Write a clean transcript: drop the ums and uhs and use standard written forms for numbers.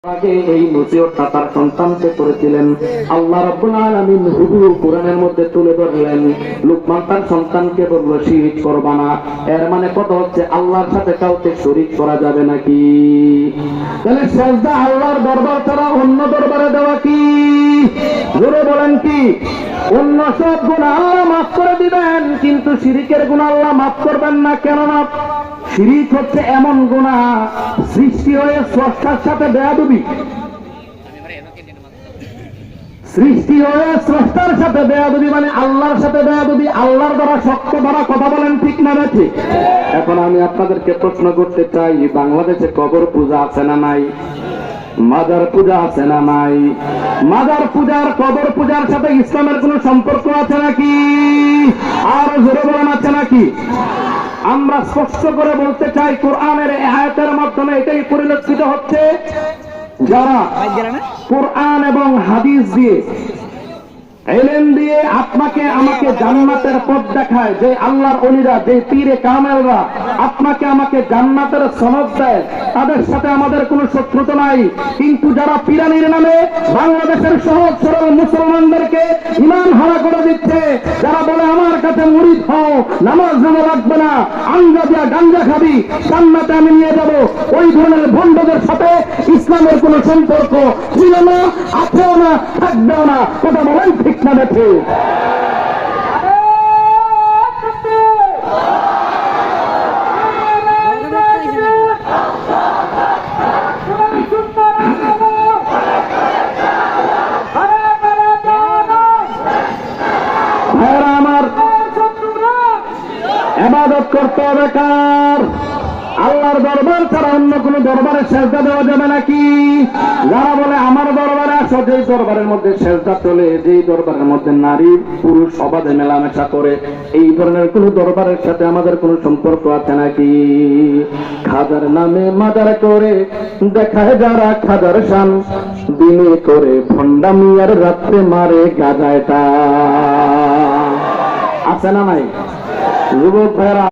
আগে এই নসিহতটা তার সন্তানকে করেছিলেন। আল্লাহ রাব্বুল আলামিন হুবহু কোরআনের মধ্যে তুলে ধরলেন। লুকমান তার সন্তানকে বলল শিরক করবা না। এর মানে কথা হচ্ছে আল্লাহর সাথে কাউকে শরীক করা যাবে নাকি? তাহলে সেজদা আল্লাহর দরবার ছাড়া অন্য দরবারে দেওয়া কি? জোরে বলেন কি? অন্য সব গুনাহ আল্লাহ মাফ করে দিবেন, কিন্তু শিরকের গুনাহ আল্লাহ মাফ করবেন না। কেন না? শিরক হচ্ছে এমন গুনাহ, সৃষ্টি হয়ে স্রষ্টার সাথে বেয়াদবি, সৃষ্টি হয়ে স্রষ্টার সাথে বেয়াদবি মানে আল্লাহর সাথে বেয়াদবি, আল্লাহর দ্বারা শক্ত দ্বারা কথা বলেন, ঠিক না ঠিক? এখন আমি আপনাদেরকে প্রশ্ন করতে চাই, বাংলাদেশে কবর পূজা আছে না নাই? মাজার পূজা আছে না নাই? মাজার পূজার কবর পূজার সাথে ইসলামের কোন সম্পর্ক আছে নাকি? আর জোরে বলেন, আছে নাকি? আমরা স্পষ্ট করে বলতে চাই, কোরআনের এই আয়াতের মাধ্যমে এটাই পরিলক্ষিত হচ্ছে, যারা কোরআন এবং হাদিস দিয়ে, ইলম দিয়ে আপনাকে আমাকে জান্নাতের পথ দেখায়, যে আল্লাহর ওলিরা, যে পীরে কামেলরা আপনাকে আমাকে জান্নাতের সনদ দেয়, তাদের সাথে আমাদের কোনো শত্রুতা নাই। কিন্তু যারা পীরানির নামে বাংলাদেশের সহজ সরল মুসলমানদেরকে ঈমান হারা করে দিচ্ছে, যারা বলে আমার কাছে মুরিদ হও, নামাজ জানা লাগবে না, আঞ্জা দিয়া গাঞ্জা খাবি, জান্নাতে আমি নিয়ে যাব, ওই ধরনের ভণ্ডদের সাথে ইসলামের কোনো সম্পর্ক ছিল না, আছেও না, থাকবেও না। কথা বলেন ঠিক না দেখে? আমার ইবাদত করতে হবে কার? আল্লাহর দরবার ছাড়া অন্য কোন দরবারে সেজদা দেওয়া যাবে নাকি? যারা বলে আমার দরবারে আসো, যেই দরবারের মধ্যে সেজদা চলে, যেই দরবারের মধ্যে নারী পুরুষ অবাধে মেলামেশা করে, এই ধরনের কোন দরবারের সাথে আমাদের কোন সম্পর্ক আছে নাকি? খাজার নামে মাজার করে দেখায় যারা খাজার শান, দিনে করে ভণ্ডামি আর রাত্রে মারে গাজায়টা। আছে না নাই যুবক ভাইরা?